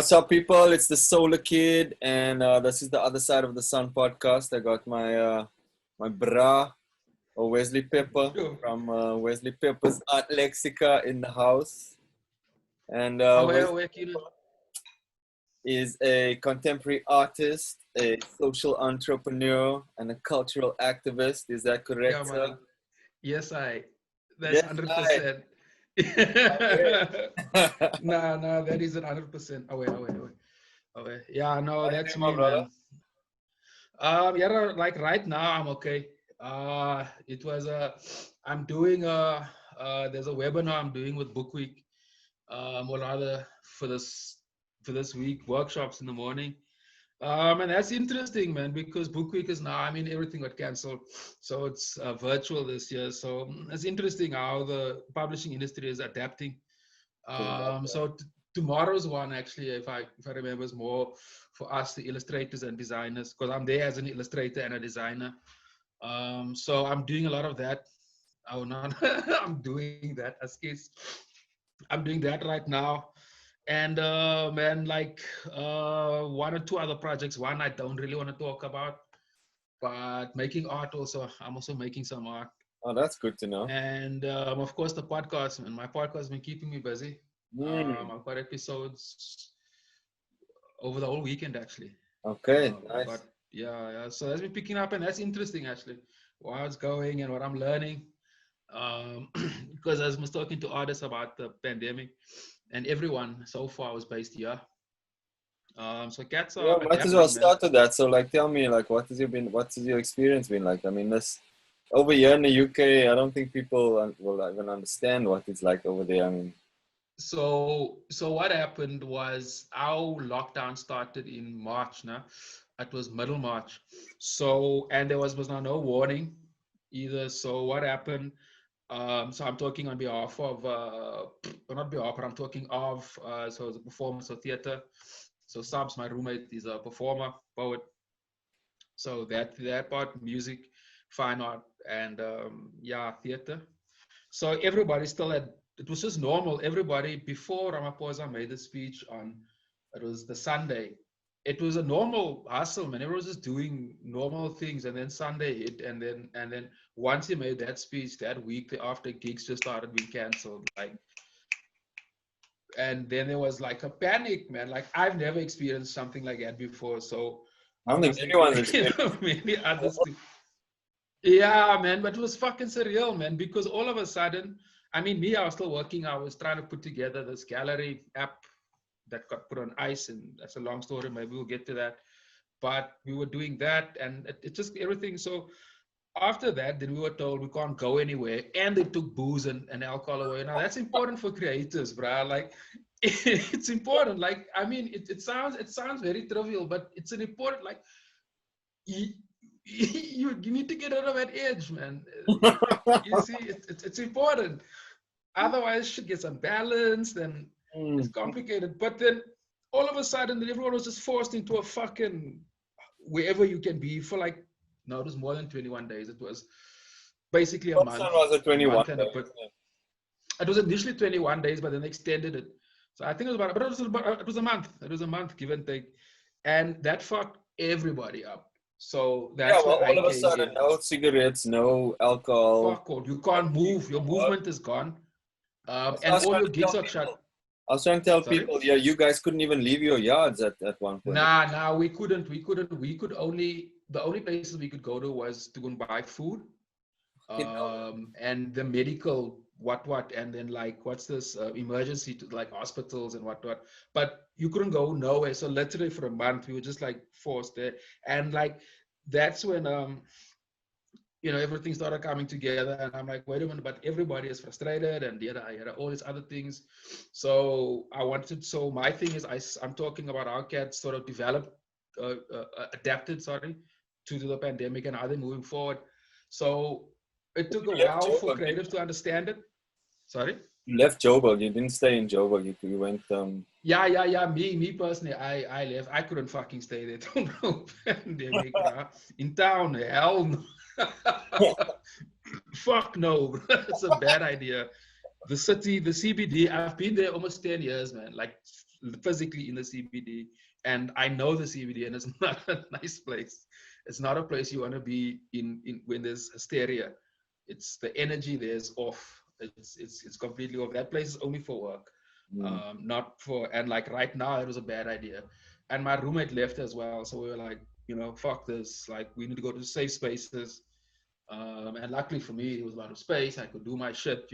What's up, people? It's the Solar Kid, and this is the Other Side of the Sun podcast. I got my bra, or Wesley Pepper, from Wesley Pepper's Art Lexica in the house. And Wesley is a contemporary artist, a social entrepreneur, and a cultural activist. Is that correct, Yeah, sir? man. Yes, that's Yes, 100%. No, that isn't 100%. Away. Yeah, no, How you that's doing, my me, brother? man. Yeah, like right now I'm okay. It was I'm doing there's a webinar I'm doing with Book Week. Or rather for this week, workshops in the morning. And that's interesting, man, because Book Week is now, I mean, everything got canceled. So it's virtual this year. So it's interesting how the publishing industry is adapting. So tomorrow's one, actually, if I remember, is more for us, the illustrators and designers, because I'm there as an illustrator and a designer. So I'm doing a lot of that. Oh, no, I'm doing that as case. I'm doing that right now. And man, like one or two other projects. One I don't really want to talk about, but making art also. I'm also making some art. Oh, that's good to know. And of course, the podcast. And my podcast has been keeping me busy. I've got episodes over the whole weekend, actually. Okay, nice. But yeah. So that's been picking up, and that's interesting, actually. Where it's going and what I'm learning. Because I was talking to artists about the pandemic, and everyone so far was based here. So cats are Yeah, might as adapting, well man. start with that. So, like, tell me, like, what has your experience been like? I mean, this over here in the UK, I don't think people will even understand what it's like over there. I mean, So what happened was our lockdown started in March. Now, it was middle March. So and there was now no warning either. So what happened? So I'm talking on behalf of, not behalf, but I'm talking of, so the performance of theater. So Sabs, my roommate, is a performer, poet. So that part, music, fine art, and theater. So everybody still had, it was just normal. Everybody, before Ramaphosa made the speech on, it was the Sunday, it was a normal hustle, man. Everyone was just doing normal things, and then Sunday hit, and then once he made that speech, that week after, gigs just started being canceled, like. And then there was like a panic, man. Like I've never experienced something like that before. So I don't think anyone's experienced. maybe others do. Yeah, man, but it was fucking surreal, man, because all of a sudden, I mean, I was still working. I was trying to put together this gallery app that got put on ice, and that's a long story. Maybe we'll get to that. But we were doing that, and it just everything. So after that, then we were told we can't go anywhere, and they took booze and alcohol away. Now that's important for creators, bro. Like it's important. Like I mean, it sounds very trivial, but it's an important, like. You need to get out of that edge, man. You see, it's important. Otherwise, shit gets unbalanced and it's complicated. But then all of a sudden, everyone was just forced into a fucking wherever you can be for like, no, it was more than 21 days. It was basically a month. Was it 21 days? It was initially 21 days, but then they extended it. So I think it was it was a month. It was a month, give and take. And that fucked everybody up. So that's all I of a sudden, no cigarettes, no alcohol. Fuck all. You can't move. Your movement is gone. And all your gigs are shut. I was trying to tell people, yeah, you guys couldn't even leave your yards at one point. Nah, we couldn't. We could only, the only places we could go to was to go and buy food. And the medical what, and then like, what's this, emergency to like hospitals and what. But you couldn't go nowhere. So literally for a month, we were just like forced there. And like, that's when, everything started coming together, and I'm like, wait a minute, but everybody is frustrated, and all these other things. So my thing is, I'm talking about how cats sort of adapted, to the pandemic, and how they're moving forward. So it took a while for creatives to understand it. Sorry? You left Joburg. You didn't stay in Joburg. You went. Yeah. Me personally, I left. I couldn't fucking stay there. Don't know pandemic in town. Hell no. Fuck no, bro. It's a bad idea. The city, the CBD. I've been there almost 10 years, man. Like physically in the CBD, and I know the CBD, and it's not a nice place. It's not a place you want to be in when there's hysteria. It's the energy there's off. It's completely off. That place is only for work, not for. And like right now, it was a bad idea. And my roommate left as well, so we were like, fuck this. Like we need to go to safe spaces. And luckily for me, it was a lot of space. I could do my shit.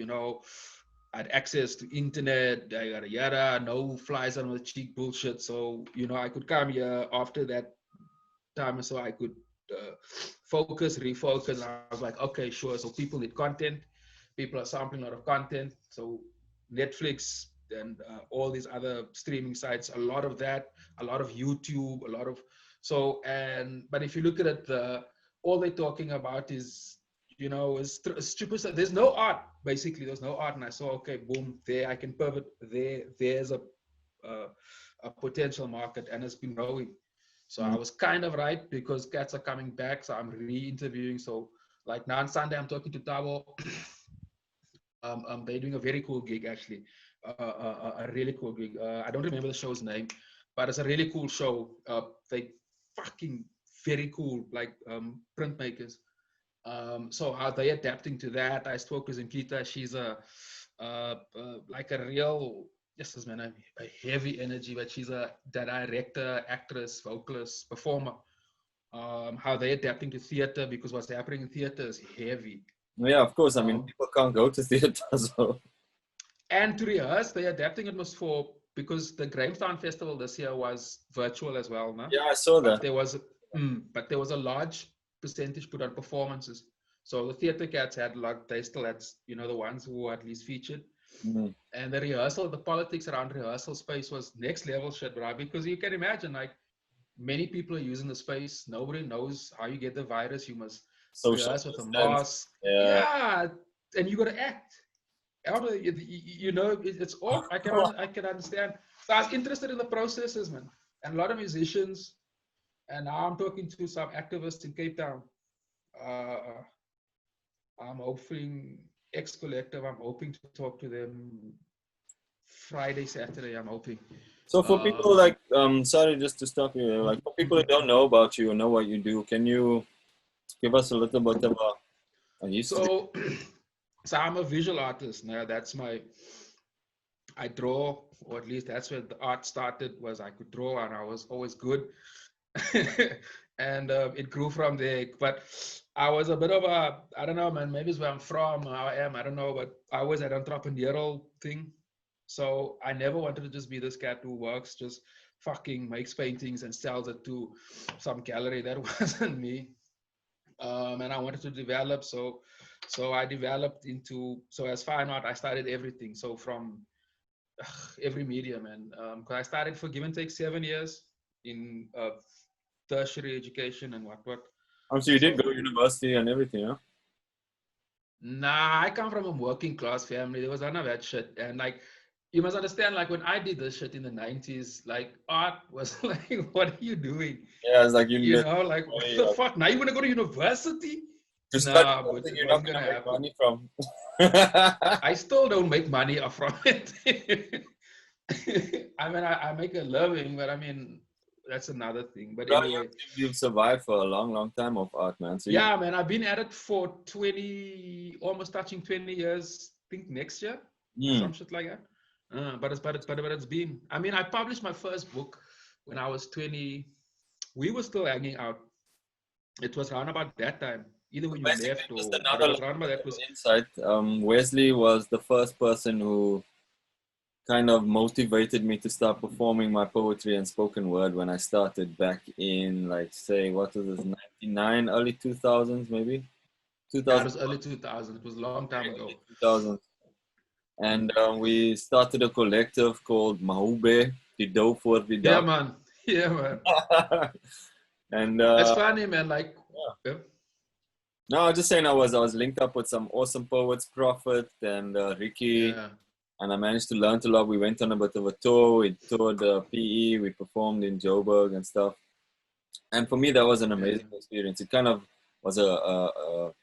I had access to internet, yada yada, no flies on the cheek bullshit. So I could come here after that time, so I could focus, refocus. I was like, okay, sure. So people need content. People are sampling a lot of content. So Netflix and all these other streaming sites, a lot of that, a lot of YouTube, a lot of but if you look at it, all they're talking about is is stupid stuff. There's no art, basically. There's no art, and I saw, okay, boom, there I can pivot. There's a potential market, and it's been growing. So I was kind of right, because cats are coming back. So I'm re-interviewing. So like now on Sunday, I'm talking to Tabby. They're doing a very cool gig, actually. A really cool gig. I don't remember the show's name, but it's a really cool show. They fucking very cool, like printmakers. So how they adapting to that? I spoke with Zinkita. She's like a real, yes, man, a heavy energy, but she's a director, actress, vocalist, performer. How they adapting to theater, because what's happening in theater is heavy. Yeah, of course. I mean, people can't go to theater, so. And to rehearse, they're adapting it because the Grahamstown Festival this year was virtual as well, no? Yeah, I saw that. But there was a large percentage put on performances. So the theater cats they still had, the ones who were at least featured. And the politics around Rehearsal Space was next level shit, right? Because you can imagine, like, many people are using the space. Nobody knows how you get the virus. You must rehearse with a mask. Yeah. And you got to act. It's all I can understand. So I was interested in the processes, man. And a lot of musicians. And now I'm talking to some activists in Cape Town. I'm hoping X-Collective. I'm hoping to talk to them Friday, Saturday. I'm hoping. So for people like, sorry, just to stop you, like for people who don't know about you or know what you do, can you give us a little bit of a history? So I'm a visual artist. Now I draw, or at least that's where the art started, was I could draw, and I was always good. And it grew from there. But I was a bit of I don't know, man, maybe it's where I'm from, how I am, I don't know, but I always had an entrepreneurial thing. So I never wanted to just be this cat who works, just fucking makes paintings and sells it to some gallery. That wasn't me. And I wanted to develop. So I developed as fine art, I started everything. So from every medium. And because I started for give and take 7 years in tertiary education and what. Oh, so you did go to university and everything, huh? Nah, I come from a working class family. There was none of that shit. And like, you must understand, like when I did this shit in the 90s, like art was like, what are you doing? Yeah, it's like like, what the fuck? Now you want to go to university? Nah, but you're not gonna make money from. I still don't make money from it. I mean, I make a living, but I mean, that's another thing. But anyway, you've survived for a long time of art, man. So yeah, man, I've been at it for almost touching 20 years. I think next year, some shit like that. But it's been. I mean, I published my first book when I was 20. We were still hanging out. It was around about that time. Either when you left or around about that was insight. Wesley was the first person who kind of motivated me to start performing my poetry and spoken word when I started back in, like, say, what was this, 99, early 2000s, maybe? 2000. Yeah, it was early 2000. It was a long time ago. 2000. And we started a collective called Mahube, Video for Video. Yeah, man. Yeah, man. And it's funny, man. Like, yeah. No, I was just saying I was linked up with some awesome poets, Prophet and Ricky. Yeah. And I managed to learn a lot. We went on a bit of a tour. We toured PE. We performed in Joburg and stuff. And for me, that was an amazing experience. It kind of was a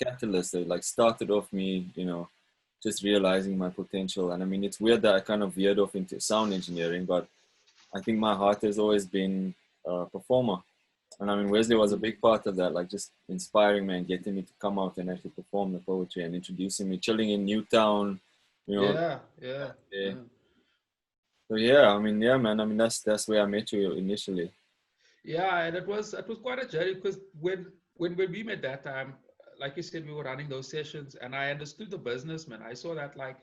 catalyst that like started off me, just realizing my potential. And I mean, it's weird that I kind of veered off into sound engineering, but I think my heart has always been a performer. And I mean, Wesley was a big part of that, like just inspiring me and getting me to come out and actually perform the poetry and introducing me, chilling in Newtown, you know. Yeah, yeah, Yeah. yeah. So yeah, I mean, yeah, man. I mean, that's where I met you initially. Yeah, and it was quite a journey because when we met that time, like you said, we were running those sessions, and I understood the business, man. I saw that like,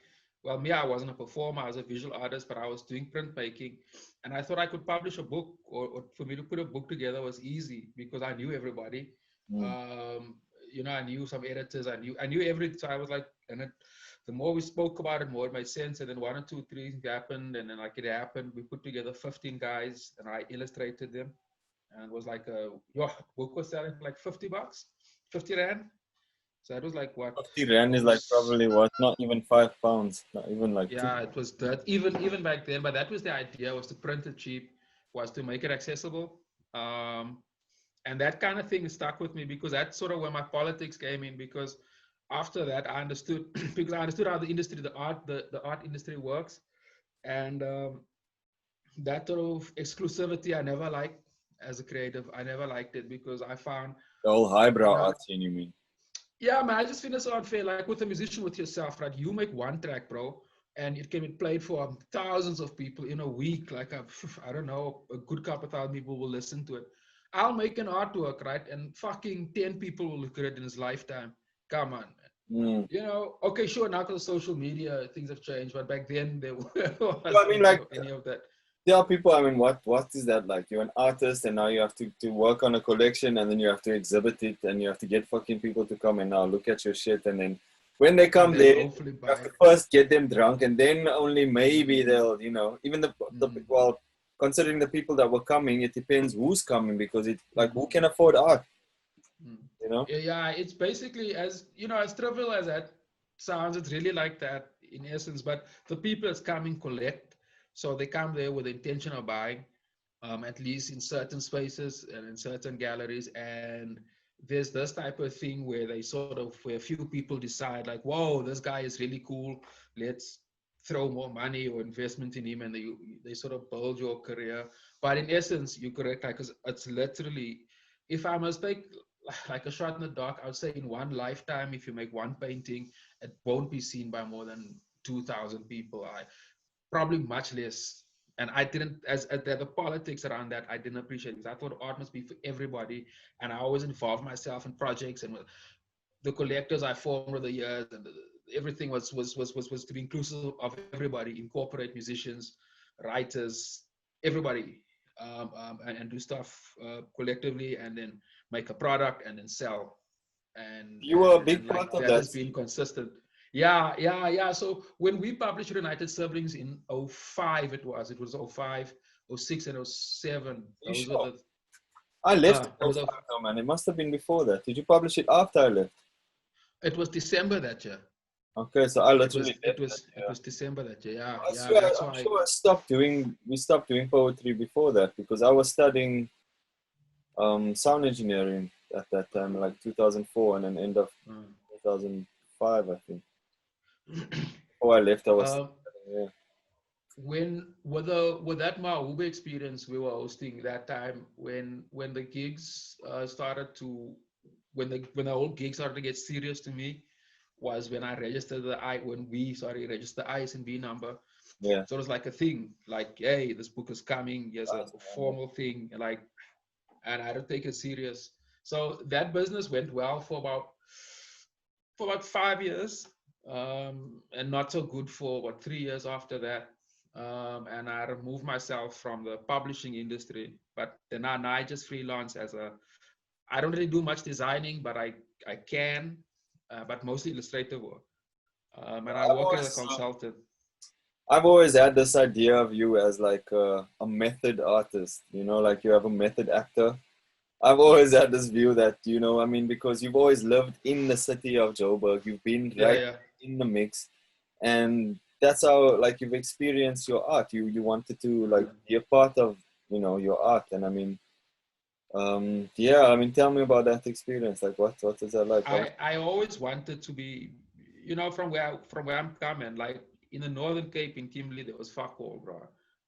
well, me, I wasn't a performer, I was a visual artist, but I was doing printmaking, and I thought I could publish a book, or for me to put a book together was easy because I knew everybody. Mm. I knew some editors, I knew everything. So I was like, the more we spoke about it, more it made sense. And then one or two, three things happened, and then like it happened, we put together 15 guys, and I illustrated them, and it was like your book was selling for like $50, 50 rand. So it was like what? 50 Rand is Oh, like probably what, not even £5, not even like two. yeah, it was that even back then. But that was the idea: was to print it cheap, was to make it accessible. Um, and that kind of thing stuck with me because that's sort of where my politics came in. Because after that, I understood because I understood how the industry, the art industry works, and that sort of exclusivity I never liked as a creative. I never liked it because I found, The whole you highbrow know, art scene, you mean? yeah, man, I just feel it's so unfair. Like with a musician, with yourself, right? You make one track, bro, and it can be played for thousands of people in a week. Like I don't know, a good couple thousand people will listen to it. I'll make an artwork, right, and fucking 10 people will look at it in his lifetime. Come on, man. Mm. Okay, sure. Now because of social media, things have changed, but back then there So I wasn't mean, like, any of that. tell people, I mean, what is that like? You're an artist and now you have to work on a collection and then you have to exhibit it and you have to get fucking people to come and now look at your shit. And then when they And come then there, you hopefully have buy. to first get them drunk and then only maybe they'll, even Mm, well, considering the people that were coming, it depends who's coming because it, like, mm, who can afford art, mm. you know? Yeah, it's basically as trivial as that sounds. It's really like that in essence. But the people that's coming collect, so they come there with the intention of buying, at least in certain spaces and in certain galleries. And there's this type of thing where where a few people decide like, whoa, this guy is really cool. Let's throw more money or investment in him, and they sort of build your career. But in essence, you're correct, like, 'cause it's literally, if I must take like a shot in the dark, I would say in one lifetime, if you make one painting, it won't be seen by more than 2,000 people. Probably much less. And I didn't, as the politics around that, I didn't appreciate because I thought art must be for everybody. And I always involved myself in projects, and the collectors I formed over the years, and everything was to be inclusive of everybody, incorporate musicians, writers, everybody, and do stuff collectively, and then make a product and then sell. And You were and a big and part like of that that has been scene. consistent. Yeah. So when we published United Siblings in '05, it was '05, '06, and '07. You Those were sure? the I left in it was a, '05 though, man. It must have been before that. Did you publish it after I left? it was December that year. Okay, so I It literally was it left that was it year. was December that year. Yeah, I yeah. swear, That's I'm why. sure we stopped doing poetry before that because I was studying sound engineering at that time, like 2004 and then end of Mm. 2005, I think. Before I left, I was Um, studying, yeah. with that Mahube experience we were hosting that time, when the gigs started to when the whole gig started to get serious to me, was when I registered when we registered the ISNB number. Yeah. So it was like a thing, like, hey, this book is coming. Here's a Nice, man. formal thing, like, and I had to take it serious. So that business went well for about 5 years, and not so good for about 3 years after that. And I removed myself from the publishing industry. But then now I just freelance I don't really do much designing, but I can, but mostly illustrative work. And I I've work as a always, consultant. I've always had this idea of you as like a method artist, like you have a method actor. I've always had this view that, I mean, because you've always lived in the city of Joburg, you've been Yeah, right yeah. in the mix, and that's how, like, you've experienced your art. You wanted to, like, be a part of, your art. And I mean, yeah, I mean, tell me about that experience. Like, what is that like? I always wanted to be. you know, from where I'm coming, like in the Northern Cape in Kimberley, there was fuck all, bro.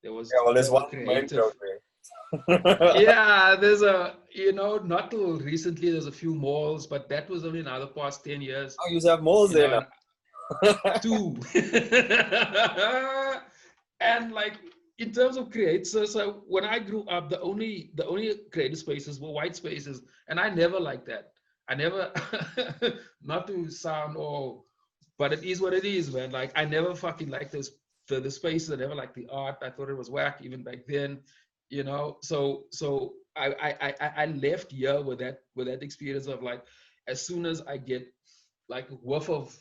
There was Yeah, well, there's the one main creative. road there. Yeah, there's a, you know, not till recently there's a few malls, but that was only in the past 10 years, Oh, you have malls you know, there and now. two. And like in terms of create, so when I grew up, the only creative spaces were white spaces, and I never liked that. I never, not to sound all, but it is what it is, man. Like I never fucking liked this the spaces. I never liked the art. I thought it was whack even back then, you know. So I left here with that experience of like, as soon as I get like a whiff of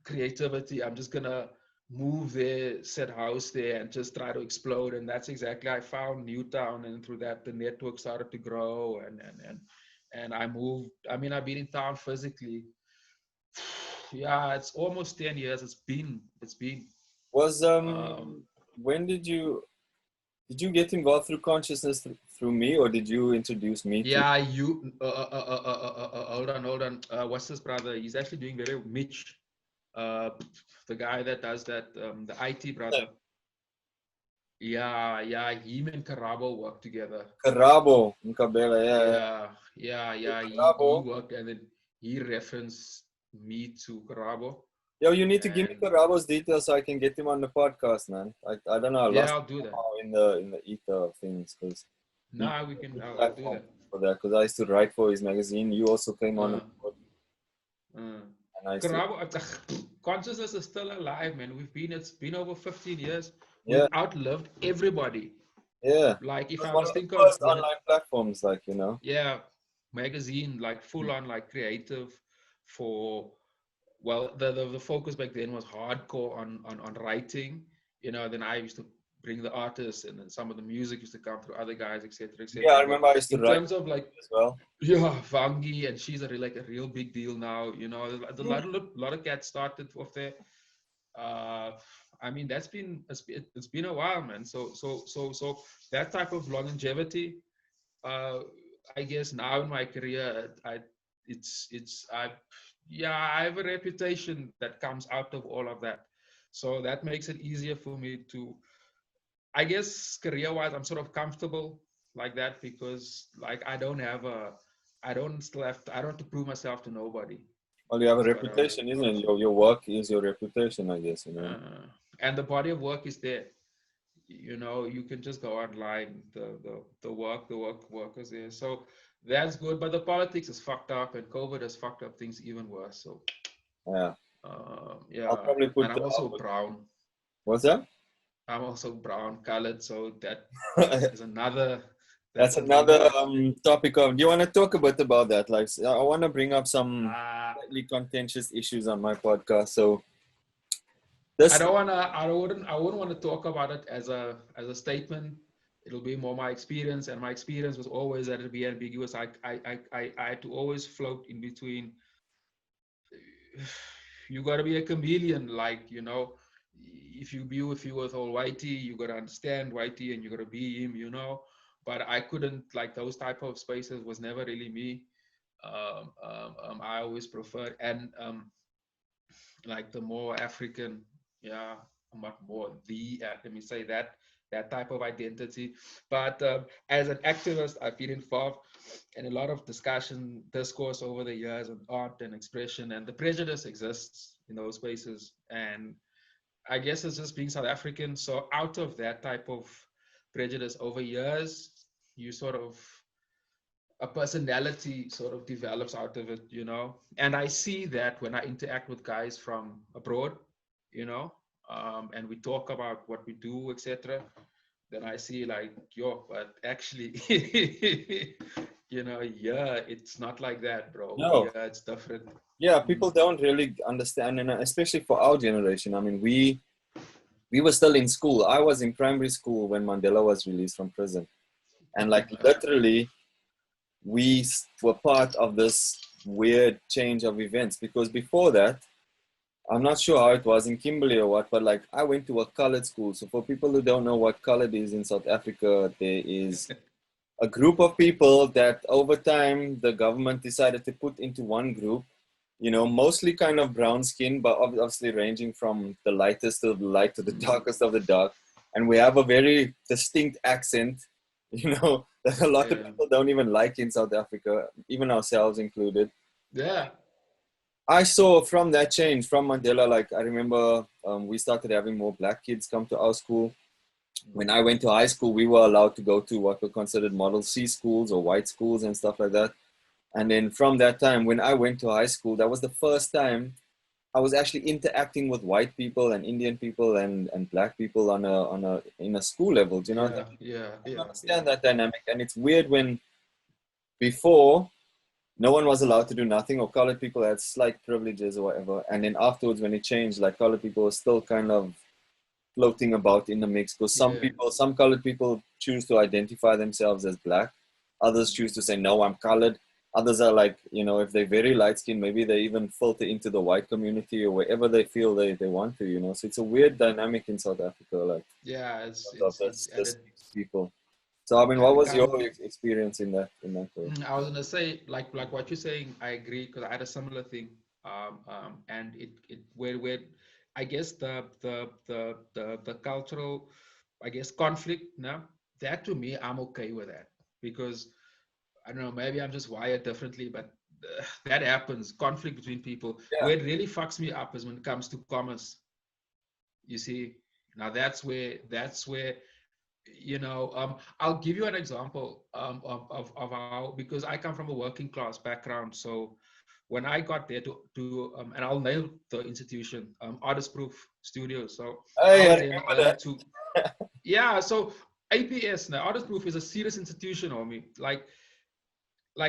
creativity, I'm just gonna move there, set house there, and just try to explode. And that's exactly, I found Newtown, and through that the network started to grow, and I moved. I mean, I've been in town physically. Yeah, it's almost 10 years. It's been. Was Um, when did you get involved through consciousness through me, or did you introduce me to? yeah, you. Hold on. What's his brother? He's actually doing very Mitch. Uh, the guy that does that, the IT brother. Yeah, him and Karabo worked together. Karabo, Nkabela, yeah. Yeah. He Karabo. worked, and then he referenced me to Karabo. Yo, you need to give me And Karabo's details so I can get him on the podcast, man. I don't know, I yeah, lost I'll do him that. somehow in the ether of things because he Nah, we can. I'll do platform that. for that because I used to write for his magazine. You also came on Uh, board, uh. and I used to Karabo, consciousness is still alive, man. It's been over 15 years. yeah We've outlived everybody. yeah. Like It if was I one was of the think of first when it, online platforms, like you know. yeah, magazine, like full on, like creative for, well, the focus back then was hardcore on writing, you know. Then I used to bring the artists, and then some of the music used to come through other guys, etc., Yeah, I etc. But remember I used to in write terms of like, as well. yeah, Vangi, and she's like a real big deal now, you know. A Mm. lot of cats started off there. uh I mean, it's been a while, man. So that type of longevity, uh I guess now in my career, I yeah, I have a reputation that comes out of all of that. So that makes it easier for me to, I guess, career wise, I'm sort of comfortable like that, because like I don't have to prove myself to nobody. Well, you have a Is reputation, isn't what I it? feel. Your work is your reputation, I guess. You know. And the body of work is there. You know, you can just go online. The work is there. So that's good. But the politics is fucked up, and COVID has fucked up things even worse. So Yeah, I'll yeah, probably and put. I'm also I'll put brown. what's that? I'm also brown colored, so that is another. That's That's another another. topic of. Do you want to talk a bit about that? Like, I want to bring up some Uh, slightly contentious issues on my podcast. So I this, don't wanna. I wouldn't want to talk about it as a statement. It'll be more my experience, and my experience was always that it'd be ambiguous. I had to always float in between. You got to be a chameleon, like, you know. If you with all Whitey, you got to understand Whitey, and you got to be him, you know. But I couldn't, like, those type of spaces was never really me. I always preferred, and like the more African, yeah, much more let me say that type of identity. But as an activist, I've been involved in a lot of discourse over the years on art and expression, and the prejudice exists in those spaces. And I guess it's just being South African. So out of that type of prejudice over years, you sort of, a personality sort of develops out of it, you know. And I see that when I interact with guys from abroad, you know, and we talk about what we do, etc. Then I see like, yo, but actually, you know, yeah, it's not like that, bro. no, Yeah, it's different. yeah, Mm. people don't really understand, and especially for our generation. I mean, we were still in school. I was in primary school when Mandela was released from prison, and like literally, were part of this weird change of events because before that. I'm not sure how it was in Kimberley or what, but like I went to a colored school. So for people who don't know what colored is in South Africa, there is a group of people that over time the government decided to put into one group. you know, mostly kind of brown skin, but obviously ranging from the lightest of the light to the darkest of the dark. And we have a very distinct accent, you know, that a lot of Yeah. people don't even like in South Africa, even ourselves included. Yeah. I saw from that change from Mandela, like I remember we started having more black kids come to our school. When I went to high school, we were allowed to go to what were considered Model C schools or white schools and stuff like that. And then from that time, when I went to high school, that was the first time I was actually interacting with white people and Indian people and black people on a in a school level. Do you know what I Yeah. mean? Yeah. I can Yeah. understand that dynamic, and it's weird when before no one was allowed to do nothing, or colored people had slight privileges or whatever, and then afterwards when it changed, like colored people were still kind of floating about in the mix because Yeah. some colored people choose to identify themselves as black, others choose to say no, I'm colored. Others are like, you know, if they're very light skinned, maybe they even filter into the white community or wherever they feel they want to, you know. So it's a weird dynamic in South Africa, like Yeah. of It's this people. So I mean, yeah, what the was your kind. experience in that way? I was gonna say like what you're saying. I agree because I had a similar thing. And it where I guess the cultural, I guess, conflict now, that to me I'm okay with that because I don't know, maybe I'm just wired differently, but that happens. Conflict between people. Yeah, Where it really fucks me up is when it comes to commerce. You see, now that's where I'll give you an example of how, because I come from a working class background. So when I got there and I'll name the institution, Artist Proof Studios. So I I was there in remember early that. to, yeah. So APS now, Artist Proof is a serious institution on me. Like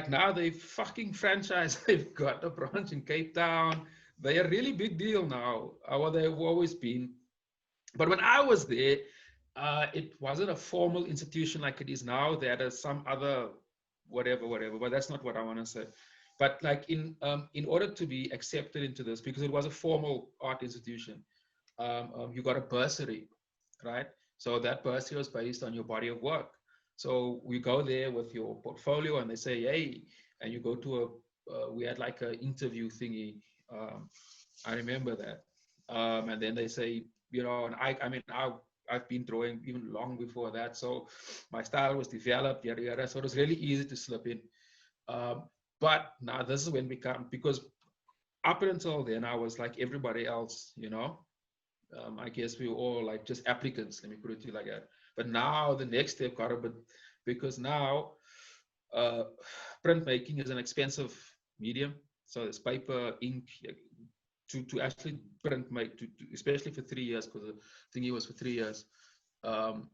now they fucking franchise. They've got a branch in Cape Town. They're a really big deal now. Well, they've always been. But when I was there, it wasn't a formal institution like it is now. There are some other whatever. But that's not what I want to say. But like in order to be accepted into this, because it was a formal art institution, you got a bursary, right? So that bursary was based on your body of work. So we go there with your portfolio, and they say, hey, and you go to we had like an interview thingy. Um, I remember that. And then they say, and I mean, I've been drawing even long before that. So my style was developed, yada, yada. So it was really easy to slip in. But now this is when we come, because up until then, I was like everybody else. I guess we were all like just applicants, let me put it to you like that. But now the next step got a bit, because now uh, printmaking is an expensive medium. So there's paper, ink, to actually print make, especially for 3 years, because the thingy was for 3 years. Um,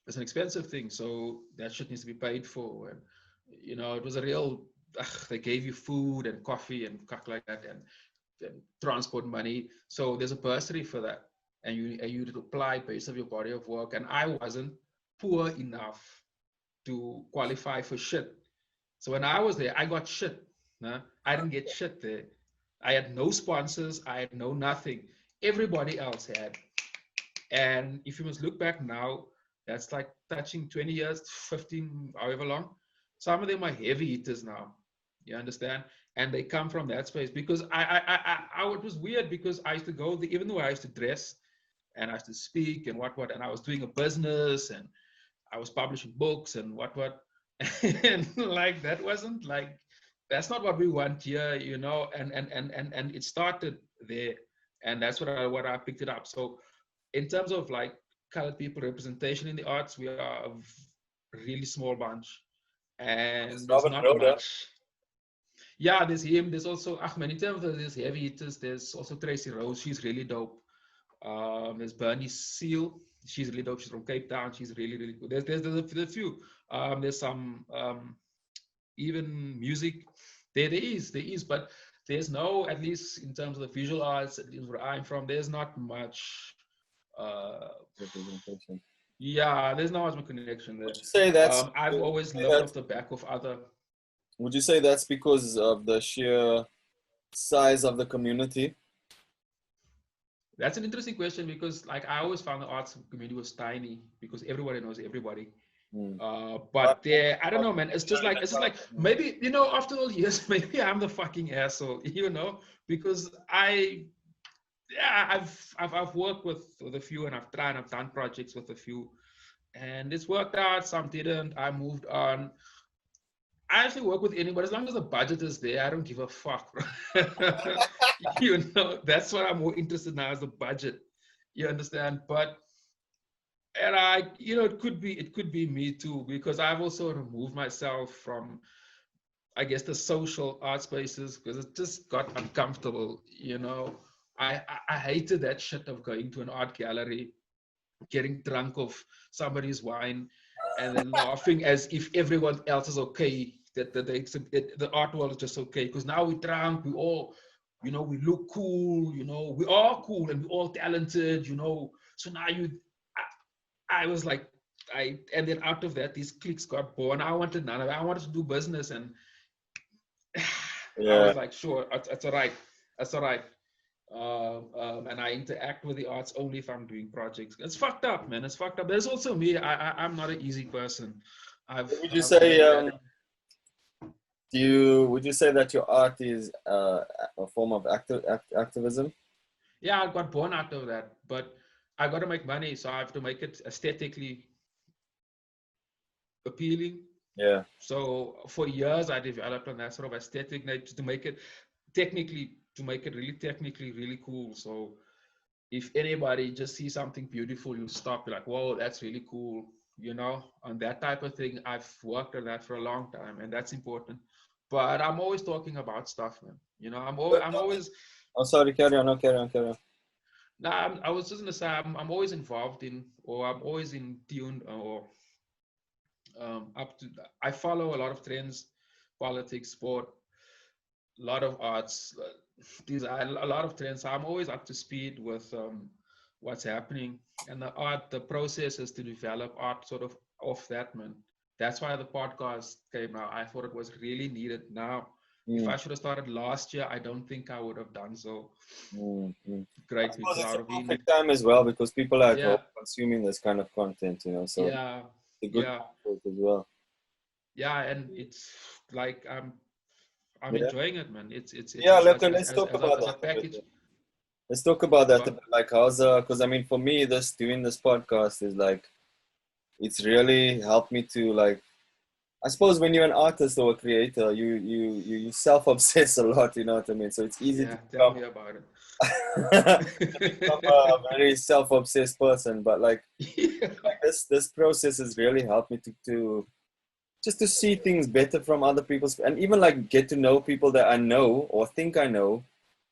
it's an expensive thing, so that shit needs to be paid for. And it was a real. They gave you food and coffee and cock like that, and transport money. So there's a bursary for that, and you apply based on your body of work. And I wasn't poor enough to qualify for shit. So when I was there, I got shit. Nah? I didn't get shit there. I had no sponsors. I had no nothing. Everybody else had. And if you must look back now, that's like touching 20 years, 15, however long. Some of them are heavy hitters now. You understand? And they come from that space, because it was weird, because I used to go there, even though I used to dress and I used to speak and what, and I was doing a business and I was publishing books and what, and like that wasn't like, that's not what we want here. And it started there, and that's what I picked it up. So in terms of like colored people representation in the arts, we are a really small bunch, It's and there's Robert not Rhoda. much. Yeah, there's him. There's also Ahmed. In terms of there's heavy hitters, there's also Tracy Rose. She's really dope. There's Bernie Seal. She's really dope. She's from Cape Town. She's really, really good. There's a few. There's some even music. There is, but there's no, at least in terms of the visual arts, at least where I'm from, there's not much. Uh, Representation. yeah, there's not much connection there. Would you say that's I've would you always say lived that off the back of other. would you say that's because of the sheer size of the community? That's an interesting question, because like I always found the arts community was tiny because everybody knows everybody. But there, I don't know, man. It's just like maybe, you know, after all years, maybe I'm the fucking asshole, you know, because I've worked with a few, and I've done projects with a few, and it's worked out. Some didn't. I moved on. I actually work with anybody as long as the budget is there. I don't give a fuck. You know, that's what I'm more interested in now, is the budget. You understand? But and I, you know, it could be me too, because I've also removed myself from, I guess, the social art spaces, because it just got uncomfortable. You know, I hated that shit of going to an art gallery, getting drunk off somebody's wine, and then laughing as if everyone else is okay. That the art world is just okay, because now we're drunk, we all, you know, we look cool, you know, we are cool and we're all talented, you know. So now I was like, and then out of that, these cliques got born. I wanted none of it. I wanted to do business, and I was like, sure, that's all right. That's all right. And I interact with the arts only if I'm doing projects. It's fucked up, man. It's fucked up. There's also me. I'm not an easy person. Would you say would you say that your art is a form of activism? Yeah, I got born out of that, but I got to make money, so I have to make it aesthetically appealing. Yeah. So for years, I developed on that sort of aesthetic nature to make it really technically really cool. So if anybody just sees something beautiful, you'll stop. You're like, whoa, that's really cool. You know, on that type of thing, I've worked on that for a long time, and that's important. But I'm always talking about stuff, man. You know, I'm always. Oh, sorry, carry on. No, carry on. Nah, I was just gonna say I'm always involved in, or I'm always in tune, or up to. I follow a lot of trends, politics, sport, a lot of arts. These are a lot of trends. So I'm always up to speed with what's happening, and the process is to develop art sort of off that, man. That's why the podcast came out. I thought it was really needed now. If I should have started last year, I don't think I would have done so great, because It's I a would have been. perfect time as well, because people are at home consuming this kind of content, you know. So it's a good time for it as well. Yeah, and it's like I'm enjoying it, man. It's look, let's talk about as a that a package. bit. Let's talk about that a bit. Like, because I mean, for me, doing this podcast is like, it's really helped me to, like, I suppose when you're an artist or a creator, you self-obsess a lot, you know what I mean? So it's easy to tell me about it. become a very self-obsessed person. But like this process has really helped me to just to see things better from other people's, and even like get to know people that I know or think I know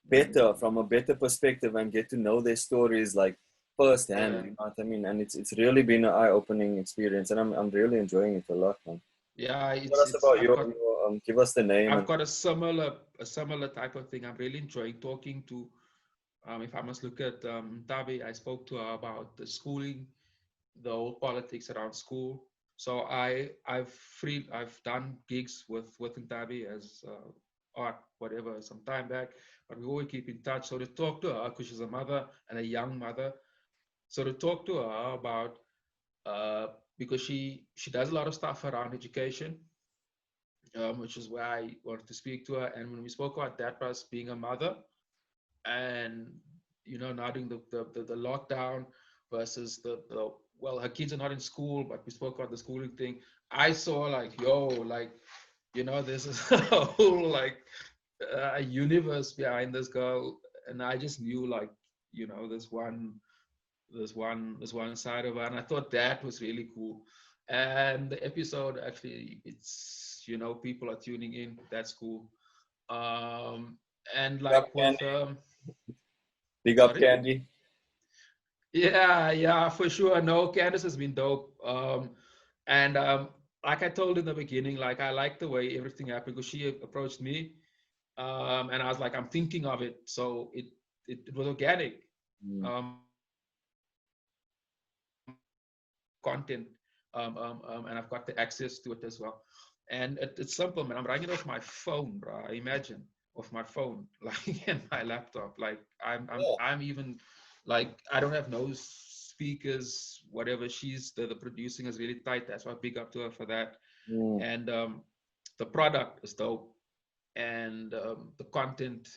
better from a better perspective, and get to know their stories like firsthand. You know what I mean? And it's really been an eye-opening experience, and I'm really enjoying it a lot, man. Yeah, Tell us about your give us the name. I've got a similar type of thing. I'm really enjoying talking to. If I must look at Tabby, I spoke to her about the schooling, the whole politics around school. So I've done gigs with Tabby as art, whatever, some time back, but we always keep in touch. So to talk to her, because she's a mother and a young mother, so to talk to her about because she does a lot of stuff around education, which is why I wanted to speak to her. And when we spoke about that, plus being a mother, and you know, not doing the lockdown versus well, her kids are not in school, but we spoke about the schooling thing. I saw like, yo, like, you know, this is a whole like a universe behind this girl, and I just knew, like, you know, this one side of her, and I thought that was really cool. And the episode, actually, it's, you know, people are tuning in. That's cool. And like with Big up Candy. Yeah, for sure. No, Candace has been dope. And like I told in the beginning, like I like the way everything happened, because she approached me, and I was like, I'm thinking of it, so it was organic. Content, and I've got the access to it as well. And it's simple, man. I'm writing it off my phone, bro. Imagine, off my phone, like, and my laptop. Like I'm even like, I don't have no speakers, whatever. She's the producing is really tight. That's why I big up to her for that. Mm. And the product is dope, and the content,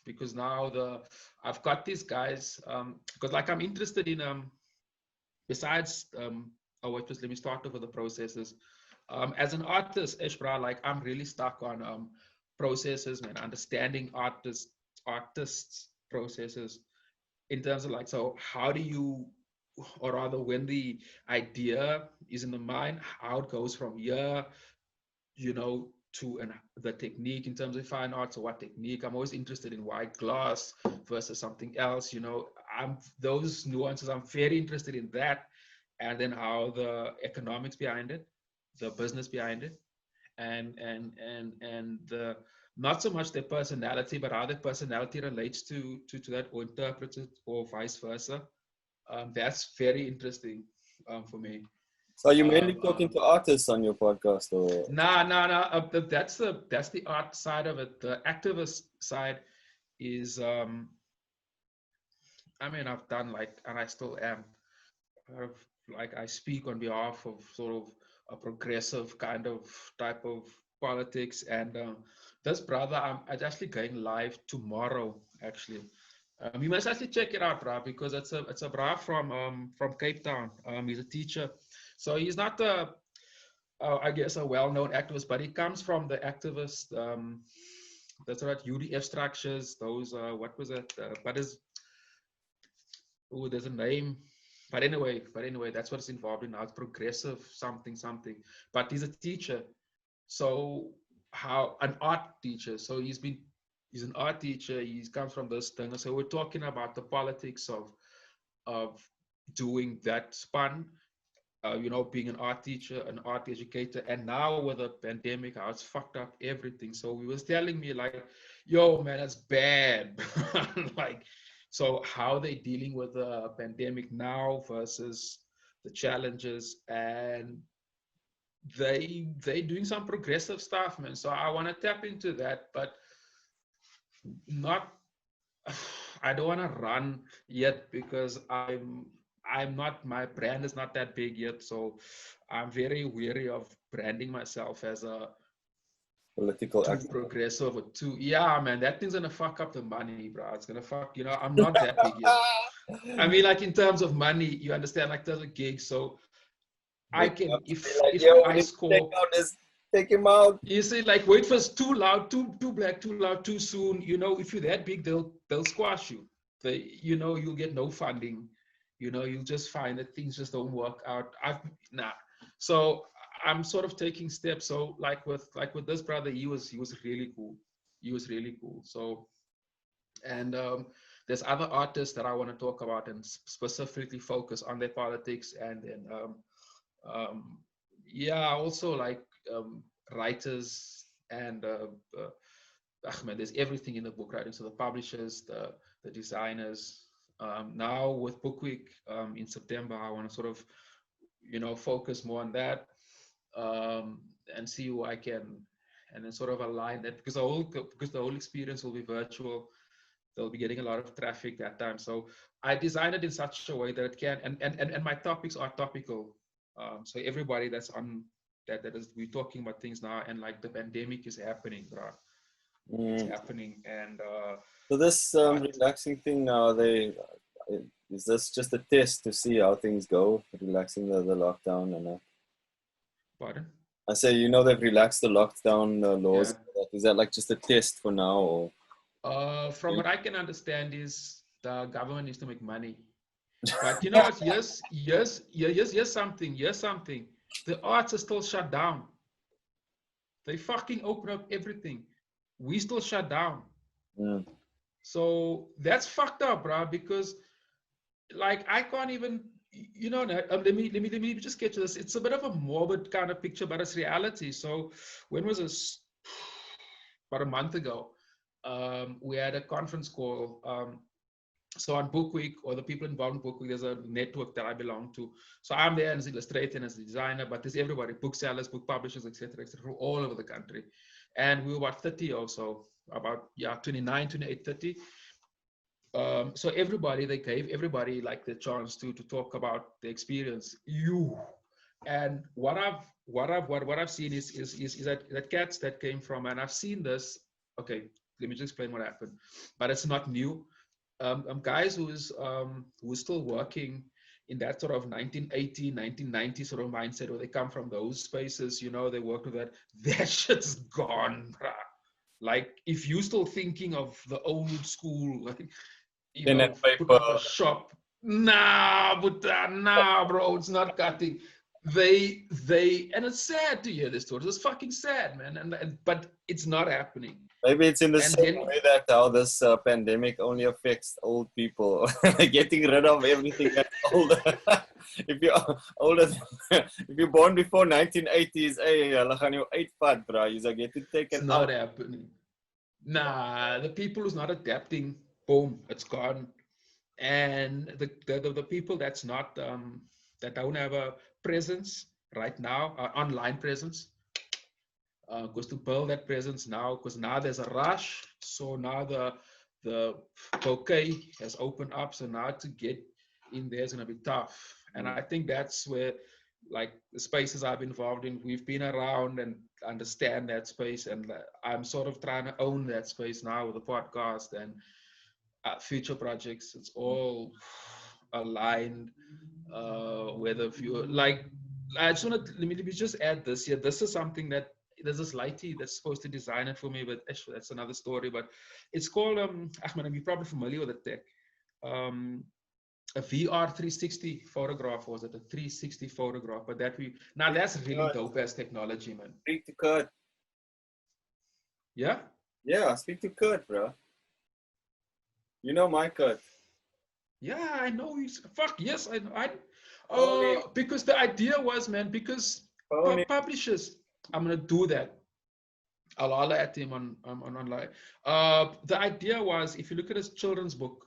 because now I've got these guys, because like I'm interested in besides oh wait, just let me start off with the processes. As an artist, Ishbra, like I'm really stuck on processes, man, understanding artists processes in terms of like, so how do you, or rather when the idea is in the mind, how it goes from here, you know, to the technique in terms of fine arts, or what technique. I'm always interested in white glass versus something else, you know. Those nuances, I'm very interested in that. And then how the economics behind it, the business behind it, and the, not so much their personality, but how their personality relates to that, or interprets it, or vice versa. That's very interesting for me. So are you mainly talking to artists on your podcast, or? Nah. That's the art side of it. The activist side is, I mean, I've done like, and I still am, like I speak on behalf of sort of a progressive kind of type of politics. And this brother, I'm actually going live tomorrow. Actually, you must actually check it out, bro, because it's a bro from Cape Town. He's a teacher, so he's not I guess a well-known activist, but he comes from the activist. That's right, UDF structures. Those what was it? But is, oh, there's a name. But anyway, that's what it's involved in now. It's progressive something. But he's a teacher, so how an art teacher. So he's an art teacher. He comes from this thing. So we're talking about the politics of doing that span. You know, being an art teacher, an art educator, and now with the pandemic, how it's fucked up everything. So he was telling me like, yo, man, that's bad. Like, so how they dealing with the pandemic now versus the challenges, and they doing some progressive stuff, man. So I want to tap into that, but not, I don't want to run yet, because I'm not, my brand is not that big yet. So I'm very weary of branding myself as a Political too activist. progressive or too, yeah, man, that thing's gonna fuck up the money, bro. It's gonna fuck, you know, I'm not that big yet. I mean, like in terms of money, you understand, like there's a gig. So I They can, have to be if like, if yo, we I need to take score, out this, take him out. you see, like wait for it's too loud, too black, too loud, too soon. You know, if you're that big, they'll squash you. You know, you'll get no funding. You know, you'll just find that things just don't work out. Nah. So I'm sort of taking steps. So like with this brother, he was really cool. He was really cool. So, and there's other artists that I want to talk about and specifically focus on their politics. And then um, yeah, also like writers and man, there's everything in the book writing. So the publishers, the designers. Now with Book Week in September, I want to sort of, you know, focus more on that, and see who I can, and then sort of align that, because the whole experience will be virtual. They'll be getting a lot of traffic that time. So I designed it in such a way that it can, and my topics are topical. So everybody that's on that is, we're talking about things now, and like the pandemic is happening, bro. It's happening, and So this relaxing thing now, is this just a test to see how things go? Relaxing the lockdown and pardon? I say, you know, they've relaxed the lockdown laws. Yeah. Is that like just a test for now, or? From what I can understand is the government needs to make money. But you know what? Here's something. The arts are still shut down. They fucking open up everything. We still shut down. Mm. So that's fucked up, bro. Because like I can't even, you know, let me just get to this. It's a bit of a morbid kind of picture, but it's reality. So when was this? About a month ago, we had a conference call. So on Book Week, or the people involved in Book Week, there's a network that I belong to. So I'm there as an illustrator and as a designer, but there's everybody, booksellers, book publishers, etc., from all over the country. And we were about 30 or so, about 29, 28, 30. So everybody, they gave everybody like the chance to talk about the experience. And what I've seen is that cats that came from, and I've seen this. Okay, let me just explain what happened, but it's not new. Guys who's still working in that sort of 1980, 1990 sort of mindset, or they come from those spaces, they work with that. That shit's gone, bruh. Like, if you still thinking of the old school, like, Pen and put paper. up a shop. Nah, but nah, bro, it's not cutting. And it's sad to hear this story. It's fucking sad, man. But it's not happening. Maybe it's in the And same then way that how this pandemic only affects old people, getting rid of everything that's older. If you're older, if you're born before 1980s, hey, hulle gaan jou uitvat, bro. You're getting it's taken not out. happening. Nah, the people who's not adapting, boom, it's gone. And the people that's not that don't have a presence right now, online presence, because to build that presence now, because now there's a rush. So now the bouquet has opened up. So now to get in there is gonna be tough. And I think that's where, like, the spaces I've been involved in, we've been around and understand that space. And I'm sort of trying to own that space now with the podcast and future projects. It's all aligned. Whether if you like, I just want to let me just add this here. This is something that there's this lady that's supposed to design it for me, but actually that's another story. But it's called Ahmed, you're probably familiar with the tech. A VR 360 photograph, was it a 360 photograph? But that's really dope as technology, man. Speak to Kurt. Yeah. Yeah, speak to Kurt, bro. You know my Kurt. Yeah, I know. Fuck yes, I know. Phone him. Because the idea was, man, because Phone him. publishers, I'm gonna do that. I'll holler at him on online. The idea was, if you look at his children's book,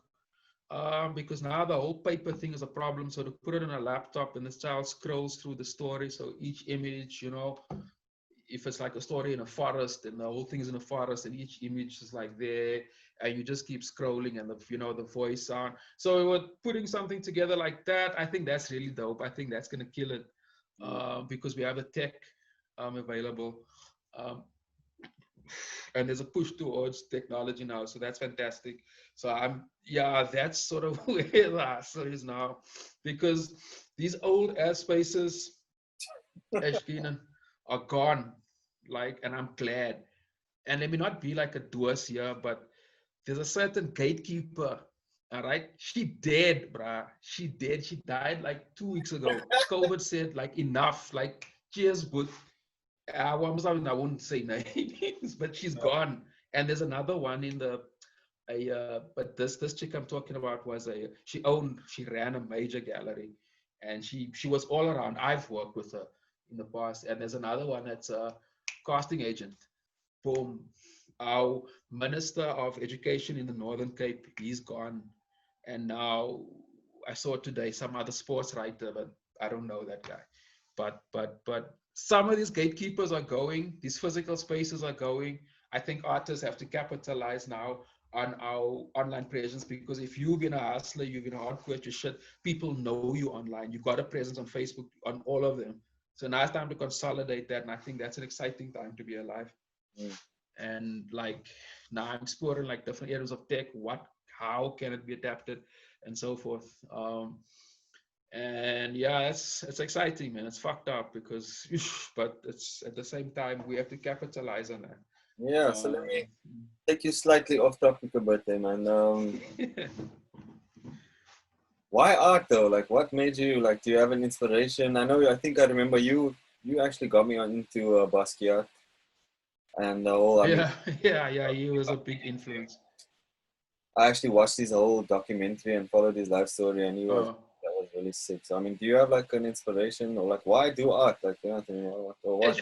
because now the whole paper thing is a problem. So to put it on a laptop and this child scrolls through the story. So each image, if it's like a story in a forest and the whole thing is in a forest and each image is like there and you just keep scrolling and the voice sound. So we were putting something together like that. I think that's really dope. I think that's going to kill it because we have the tech available. Um, and there's a push towards technology now. So that's fantastic. So that's sort of where the hustle is now, because these old air spaces, Ashkinen, are gone. Like, and I'm glad. And let me not be like a doers here, but there's a certain gatekeeper. All right, she dead, bruh. She dead. She died like 2 weeks ago. COVID said like enough. Like, cheers, but I won't say names, but she's gone. And there's another one in but this chick I'm talking about she ran a major gallery, and she was all around. I've worked with her in the past, and there's another one that's a casting agent. Boom. Our Minister of Education in the Northern Cape, he's gone. And now I saw today some other sports writer, but I don't know that guy. But some of these gatekeepers are going, these physical spaces are going. I think artists have to capitalize now on our online presence, because if you've been a hustler, you've been hardcore at your shit, people know you online. You've got a presence on Facebook, on all of them. So now it's time to consolidate that, and I think that's an exciting time to be alive. And like, now I'm exploring like different areas of tech. How can it be adapted, and so forth. And yeah, it's exciting, man. It's fucked up because, but it's at the same time we have to capitalize on that. Yeah, so let me take you slightly off topic a bit, man. Why art though? Like, what made you like? Do you have an inspiration? I think I remember you actually got me into Basquiat and the whole. Yeah. He was a big influence. I actually watched his whole documentary and followed his life story, and that was really sick. So do you have like an inspiration, or like why do art? Like, you know what I mean? Or what?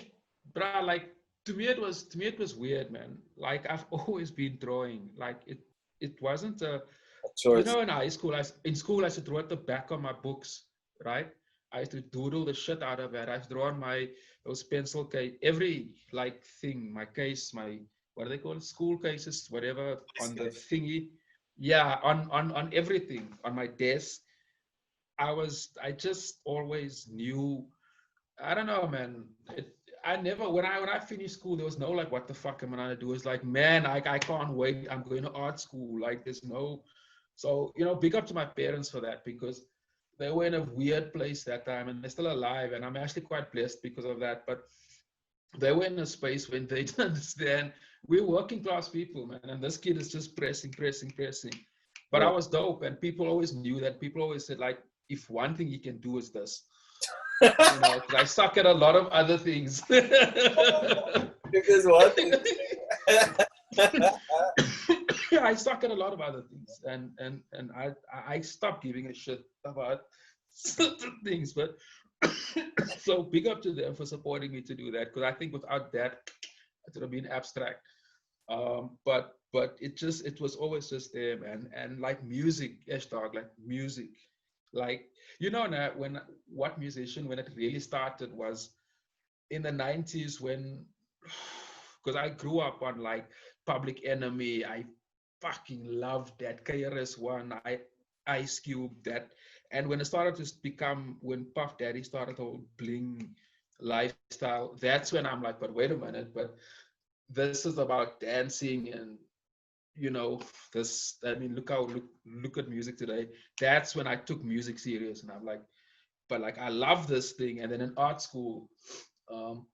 Bruh, like, to me it was weird, man. Like, I've always been drawing. Like, it wasn't a choice. In high school, I used to draw at the back of my books, right? I used to doodle the shit out of it. I've drawn those pencil case, every thing, my case, what do they call it? School cases, whatever, on the thingy. yeah, on everything, on my desk. I just always knew. I don't know, man. I never when I finished school, there was no like, what the fuck am I gonna do? It's like, man, I can't wait. I'm going to art school. Like, there's no. So big up to my parents for that, because they were in a weird place that time, and they're still alive, and I'm actually quite blessed because of that. But they were in a space when they didn't understand. We're working class people, man, and this kid is just pressing, pressing, pressing. But I Yeah. was dope, and people always knew that. People always said, like, if one thing you can do is this, because I suck at a lot of other things. If there's one thing. I suck at a lot of other things, and I stopped giving a shit about certain things. But so big up to them for supporting me to do that, because I think without that, it would have been abstract. But it was always just there, man. And like music, dog, like music, like now when what musician when it really started was in the 90s, when because I grew up on like Public Enemy. I fucking loved that KRS One. I Ice Cube, that. And when it started to become, when Puff Daddy started the whole bling lifestyle, that's when I'm like, but wait a minute, but this is about dancing, and this. I mean, look at music today. That's when I took music serious, and I'm like, but like, I love this thing. And then in art school, um,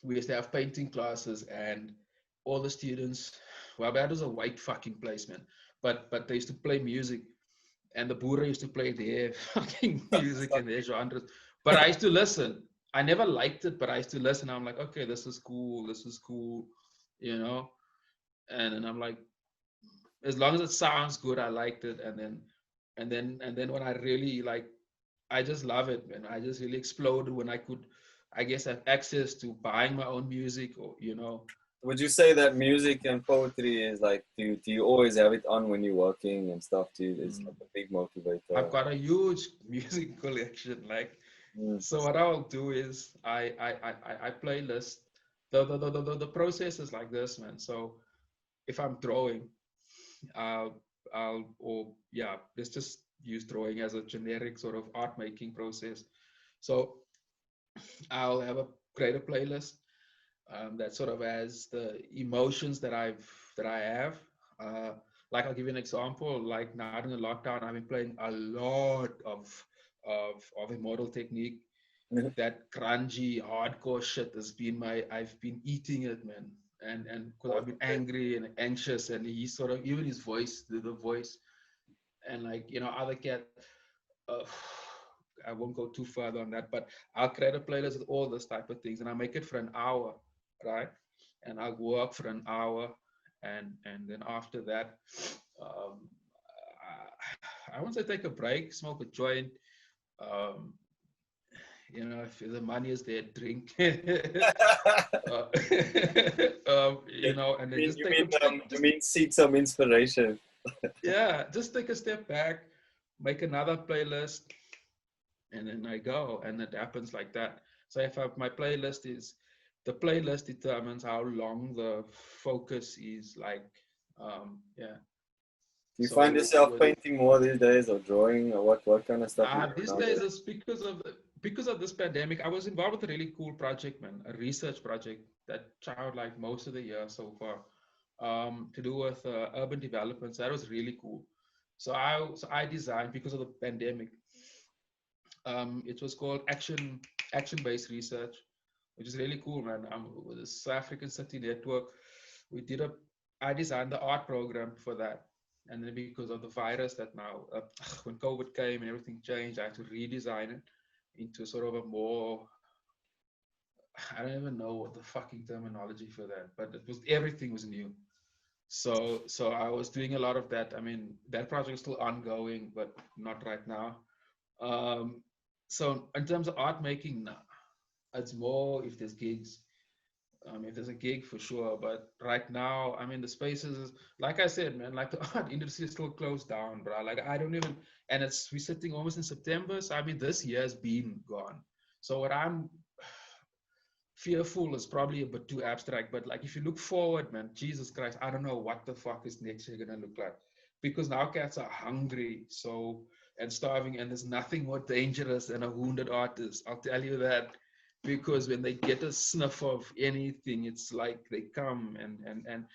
we used to have painting classes, and all the students, well, that was a white fucking place, man. But they used to play music, and the Boere used to play their fucking music and their genres. But I used to listen. I never liked it, but I used to listen. I'm like, okay, this is cool. This is cool, you know. And then I'm like, as long as it sounds good, I liked it. And then when I really like, I just love it, man. I just really exploded when I could, I guess, have access to buying my own music, or. Would you say that music and poetry is like, do you always have it on when you're working and stuff? It's like a big I've motivator. got a huge music collection. Like, Mm. so what I'll do is I playlist. The process is like this, man. So if I'm drawing, or yeah, let's just use drawing as a generic sort of art making process. So I'll have a create a playlist that sort of has the emotions that I have. Uh, like, I'll give you an example. Like, now in the lockdown, I've been playing a lot of Immortal Technique. That grungy hardcore shit has been I've been eating it, man. And because I've been angry and anxious, and he's sort of, even his voice, the voice, and like, other cat. Uh, I won't go too further on that, but I'll create a playlist with all this type of things, and I make it for an hour, right? And I'll work for an hour, and then after that, um, I want to take a break, smoke a joint. Um, if the money is there, drink. And then just take a You mean seek some inspiration? yeah, just take a step back, make another playlist, and then I go, and it happens like that. So if my playlist is, the playlist determines how long the focus is. Like, yeah. Do you find So yourself with painting more these days, or drawing, or what kind of stuff you do these days, nowadays? it's because of this pandemic. I was involved with a really cool project, man, a research project that child like most of the year so far, to do with urban development. So that was really cool. So I designed, because of the pandemic. It was called action-based research, which is really cool, man. With the South African City Network, we did a. I designed the art program for that, and then because of the virus that now, when COVID came and everything changed, I had to redesign it into sort of a more. I don't even know what the fucking terminology for that, but everything was new. So I was doing a lot of that. I mean, that project is still ongoing, but not right now. Um, so in terms of art making, nah, it's more if there's gigs. If there's a gig, for sure, but right now, I mean, the spaces, like I said, man, like the art industry is still closed down, bro. Like, I don't even, and we're sitting almost in September. So I mean, this year's been gone. So what I'm fearful is probably a bit too abstract, but like, if you look forward, man, Jesus Christ, I don't know what the fuck is next year gonna look like. because now cats are hungry, so, and starving, and there's nothing more dangerous than a wounded artist. I'll tell you that, because when they get a sniff of anything, it's like they come, and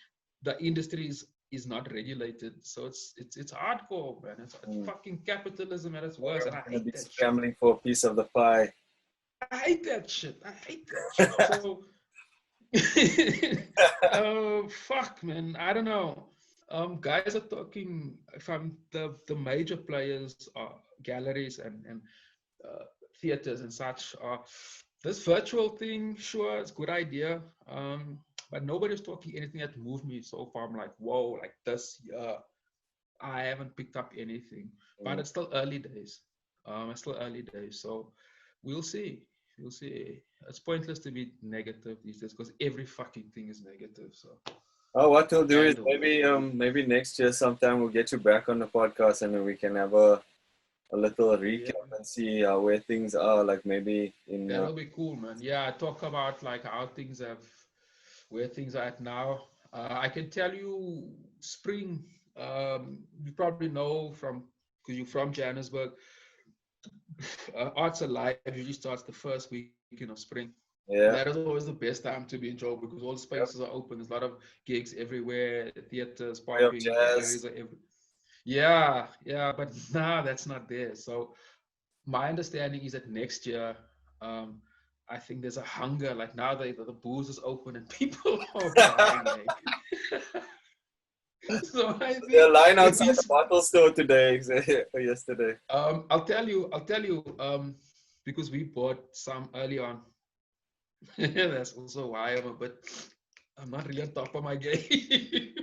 the industry is not regulated, so it's hardcore, man. It's fucking capitalism at its worst, and I Everyone's gonna hate be that shit. scrambling for a piece of the pie. I hate that shit. I hate that shit. So, oh fuck, man. I don't know. Guys are talking. If I'm the major players are galleries and theaters and such. This virtual thing, sure, it's a good idea. But nobody's talking anything that moved me so far. I'm like, whoa, like this year, I haven't picked up anything. But it's still early days. It's still early days. So we'll see. We'll see. It's pointless to be negative these days because every fucking thing is negative. So. Oh, what we'll do is And maybe next year sometime we'll get you back on the podcast and then we can have a little recap and see where things are. Like maybe in that'll be cool, man. Yeah, talk about like how things have, where things are at now. I can tell you, spring. You probably know from, because you're from Johannesburg. Arts Alive usually starts the first weekend of spring. yeah. That is always the best time to be in Joburg because all the spaces are open. There's a lot of gigs everywhere, theaters Way of popping, jazz. galleries are everywhere. Yeah, but now that's not there. So my understanding is that next year, I think there's a hunger. Like now the booze is open and people are buying. So I think The line outside the bottle store today or yesterday. I'll tell you, because we bought some early on. That's also why I'm not really on top of my game.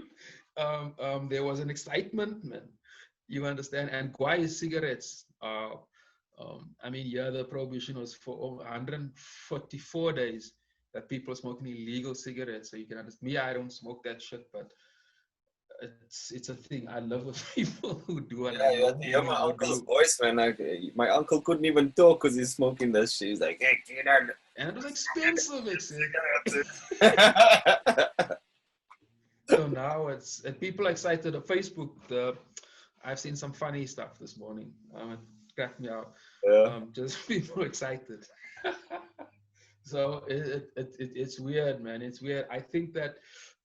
There was an excitement, man. You understand? And Guai cigarettes. I mean, yeah, the prohibition was for over 144 days that people are smoking illegal cigarettes. So you can understand. Me, I don't smoke that shit, but it's a thing. I love with people who do, and I know Yeah, people my who uncle's do. voice, man. My uncle couldn't even talk because he's smoking this shit. He's like, hey, kid, And it was expensive, cigarettes. So now and people are excited. On Facebook, I've seen some funny stuff this morning. It cracked me out. Yeah. Just people excited. So it's weird, man. It's weird. I think that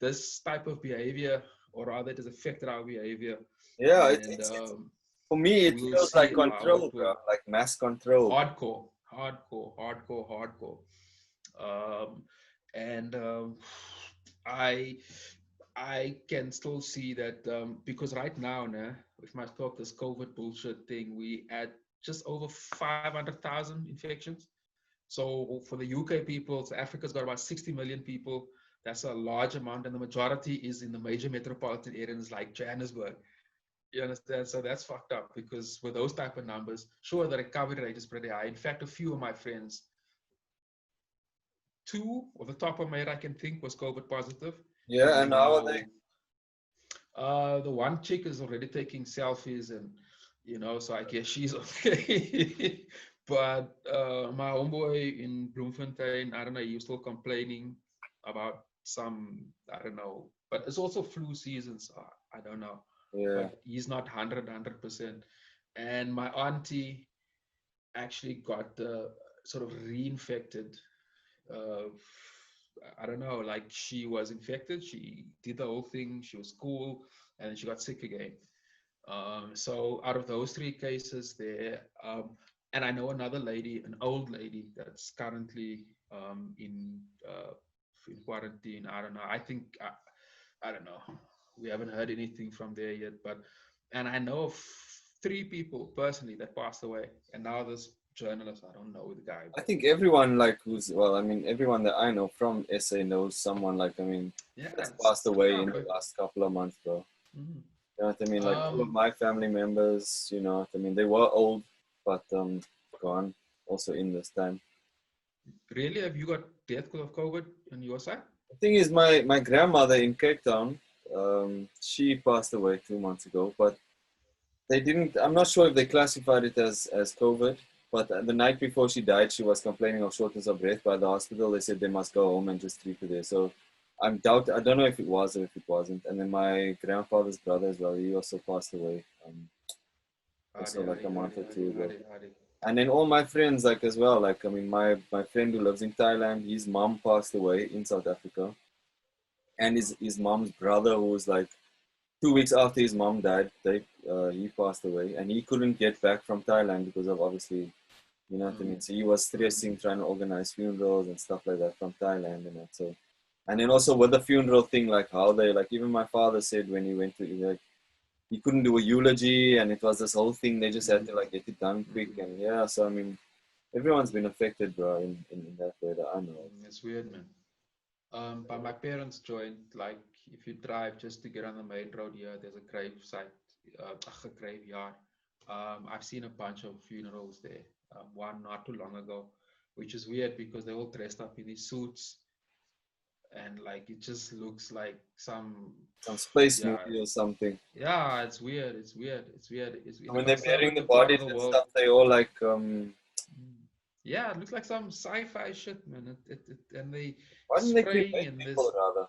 this type of behavior, or rather, it has affected our behavior. Yeah, And for me, it we'll feels like see how control, it bro. will. Like mass control. Hardcore. And I can still see that because right now, if I talk this COVID bullshit thing, we at just over 500,000 infections. So for the UK people, so Africa's got about 60 million people. That's a large amount, and the majority is in the major metropolitan areas like Johannesburg. You understand? So that's fucked up because with those type of numbers, sure, the recovery rate is pretty high. In fact, a few of my friends, two or the top of my head I can think was COVID positive. Yeah, and how are now they? the one chick is already taking selfies, and so I guess she's okay. But my homeboy in Bloemfontein, I don't know, he was still complaining about some, I don't know, but it's also flu season, so I don't know. Yeah. But he's not 100%. And my auntie actually got sort of reinfected. I don't know, like she was infected, she did the whole thing, she was cool, and then she got sick again. So out of those three cases there, and I know another lady, an old lady that's currently in quarantine. I don't know. I think I don't know. We haven't heard anything from there yet, and I know of 3 people personally that passed away, and now this journalist, I don't know the guy. I think everyone everyone that I know from SA knows someone that's passed away in the last couple of months, bro. Mm-hmm. You know what I mean? Like all of my family members, you know what I mean? They were old, but gone also in this time. Really? Have you got death because of COVID on your side? The thing is, my grandmother in Cape Town, she passed away 2 months ago, but they didn't. I'm not sure if they classified it as COVID. But the night before she died, she was complaining of shortness of breath by the hospital. They said they must go home and just treat her there. So I don't know if it was or if it wasn't. And then my grandfather's brother as well, he also passed away. Also like a month or two ago. And then all my friends, like as well, like I mean, my friend who lives in Thailand, his mom passed away in South Africa, and his mom's brother, who was like 2 weeks after his mom died, he passed away, and he couldn't get back from Thailand because of obviously, you know what I mean. So he was stressing trying to organize funerals and stuff like that from Thailand and that. So, and then also with the funeral thing, like how they like even my father said when he went to like he couldn't do a eulogy, and it was this whole thing. They just had to like get it done quick, and yeah. So I mean, everyone's been affected, bro, in that way that I know. It's weird, man. But my parents joined, like, if you drive just to get on the main road here, there's a grave site, a graveyard. I've seen a bunch of funerals there. One not too long ago, which is weird because they're all dressed up in these suits, and like it just looks like some space movie or something. Yeah, it's weird. It's weird. It's weird. It's when they're burying the bodies and stuff, they all like Yeah, it looks like some sci-fi shit, man. And they why didn't they spraying cremate in people this. rather?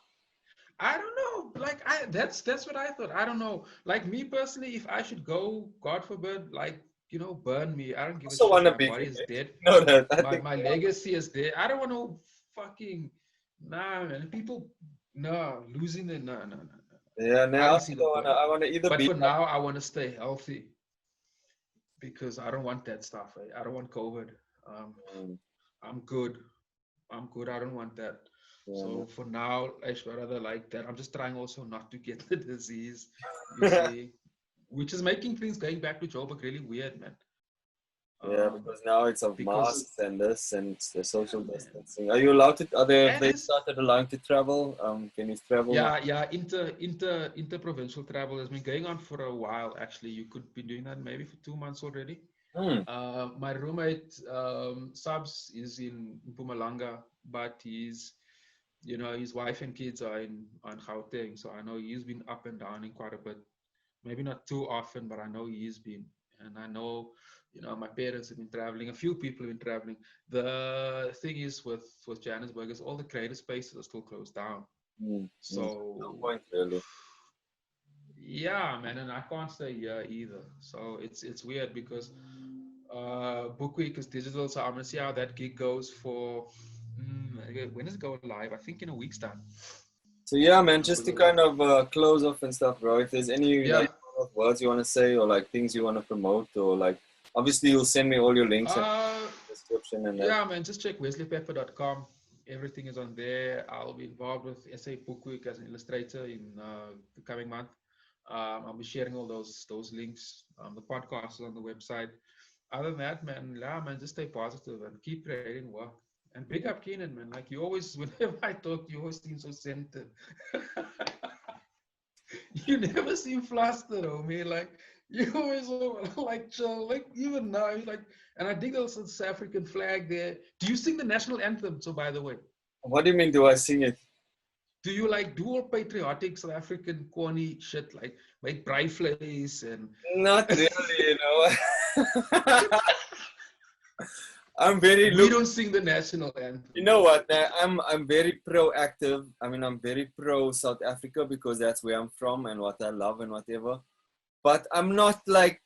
I don't know. Like that's what I thought. I don't know. Like me personally, if I should go, God forbid, like burn me. I don't give a shit. My body is dead. No, my legacy is dead. I don't want to fucking man. People losing their no. Yeah, now I want to either. But for now, I want to stay healthy because I don't want that stuff. I don't want COVID. I'm good. I don't want that. Yeah, so for now, I should rather like that. I'm just trying also not to get the disease, you see, which is making things going back to Joburg really weird, man. Yeah, because now it's of masks and this and the social distancing. Are you allowed to? They started allowing to travel? Can you travel? Yeah. Inter-provincial travel has been going on for a while. Actually, you could be doing that maybe for 2 months already. My roommate Subs is in Mpumalanga, but his wife and kids are on Gauteng, so I know he's been up and down in quite a bit. Maybe not too often, but I know he's been. And I know, my parents have been traveling. A few people have been traveling. The thing is with Johannesburg is all the creative spaces are still closed down. So no point really. Yeah, man, and I can't stay here either. So it's weird because Book Week is digital, so I'm gonna see how that gig goes for. When does it go live? I think in a week's time. So yeah, man, just to kind of close off and stuff, bro. If there's any like words you want to say or like things you want to promote or like, obviously you'll send me all your links and description and that. Yeah, man, just check wesleypepper.com. Everything is on there. I'll be involved with SA Book Week as an illustrator in the coming month. I'll be sharing all those links. The podcast is on the website. Other than that, man, just stay positive and keep creating work. And big up Keenan, man. Like you always, whenever I talk, you always seem so centered. You never seem flustered, homie. Like you always like chill. Like even now, you're like, and I dig the South African flag there. Do you sing the national anthem? So, by the way, what do you mean? Do I sing it? Do you like do all patriotic South African corny shit like make braai vleis and? Not really, I'm very. We don't sing the national anthem. You know what? I'm very proactive. I mean, I'm very pro South Africa because that's where I'm from and what I love and whatever. But I'm not like,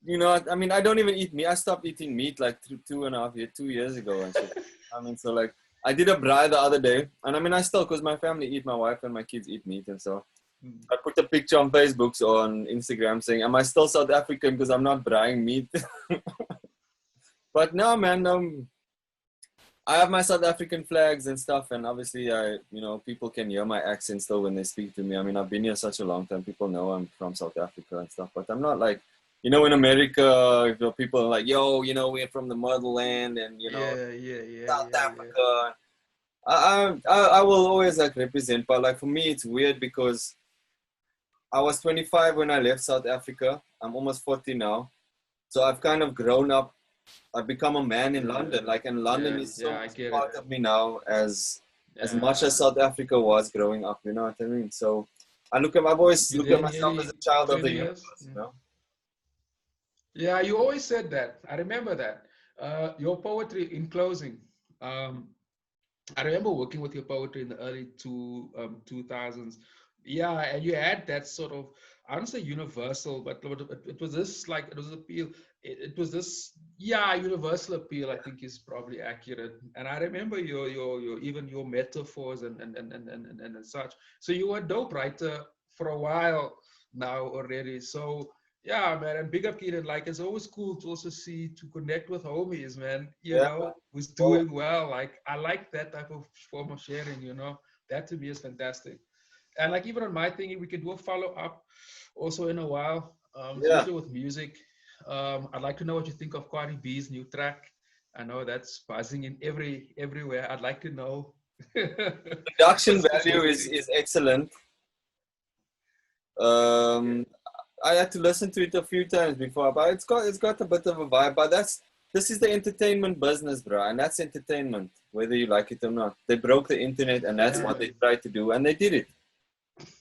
I mean, I don't even eat meat. I stopped eating meat like 2 years ago and shit. I mean, so like, I did a braai the other day, and I mean, I still, because my family eat, my wife and my kids eat meat, and so I put a picture on Facebook, so on Instagram, saying, am I still South African because I'm not braaiing meat? But no, man, I have my South African flags and stuff, and obviously, people can hear my accent still when they speak to me. I mean, I've been here such a long time. People know I'm from South Africa and stuff, but I'm not like, in America, people are like, yo, we're from the motherland, and South Africa. I will always like represent, but like for me, it's weird because I was 25 when I left South Africa. I'm almost 40 now, so I've kind of grown up. I've become a man in London, like, and London is so much part of me now as much as South Africa was growing up. You know what I mean? So I've always looked at myself as a child of the universe. Yeah, you always said that. I remember that. Your poetry in closing. I remember working with your poetry in the early 2000s. Yeah, and you had that sort of, I don't say universal, but it was this like, it was appeal. It was this, yeah, universal appeal, I think is probably accurate. And I remember your even your metaphors and such. So you were a dope writer for a while now already. So yeah, man, and big up Keenan. Like it's always cool to also see to connect with homies, man. You Yeah. know, who's Well, doing well. Like I like that type of form of sharing. You know, that to me is fantastic. And like even on my thing, we can do a follow up also in a while, yeah. especially with music. I'd like to know what you think of Cardi B's new track. I know that's buzzing in everywhere. I'd like to know Production value specifically. is excellent. Um, I had to listen to it a few times before, but it's got a bit of a vibe. But this is the entertainment business, bro, and that's entertainment, whether you like it or not. They broke the internet, and that's Yeah, what they man. tried to do, and they did it.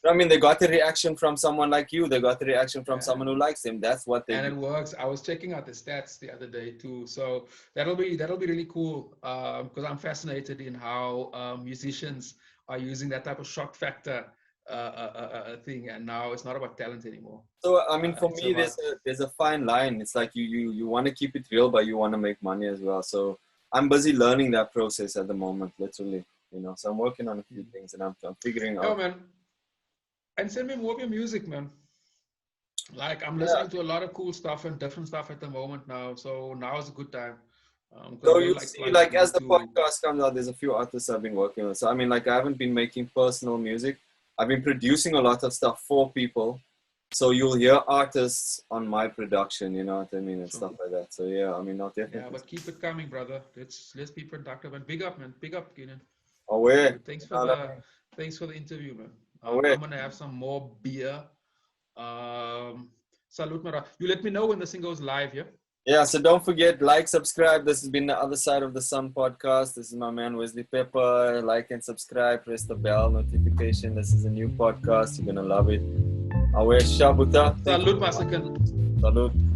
I mean, they got a reaction from someone like you. They got a reaction from Yeah. someone who likes them. That's what they And do. it works. I was checking out the stats the other day too, so that'll be really cool because I'm fascinated in how musicians are using that type of shock factor thing, and now it's not about talent anymore. So, I mean, for It's me, about there's a fine line. It's like you want to keep it real, but you want to make money as well. So, I'm busy learning that process at the moment, literally. You know, so I'm working on a few things, and I'm figuring oh out. man, and send me more of your music, man. Like I'm Yeah. listening to a lot of cool stuff and different stuff at the moment now, so now is a good time because So I've been you'll like see, plunged like as the into. podcast comes out, there's a few artists I've been working with. So I mean, like I haven't been making personal music. I've been producing a lot of stuff for people. So you'll hear artists on my production, you know what I mean, and Sure. stuff like that. So yeah, I mean, I'll Yeah, definitely. but keep it coming, brother. Let's be productive and big up, man. Big up, Keenan. Aware, Thanks for the interview, man. aware. I'm gonna have some more beer. Salute, Mara. You let me know when the thing goes live, yeah? Yeah, so don't forget, like, subscribe. This has been the Other Side of the Sun podcast. This is my man Wesley Pepper. Like and subscribe, press the bell notification. This is a new podcast. You're gonna love it. Aware Shabuta. Salute, Masakan. Salute.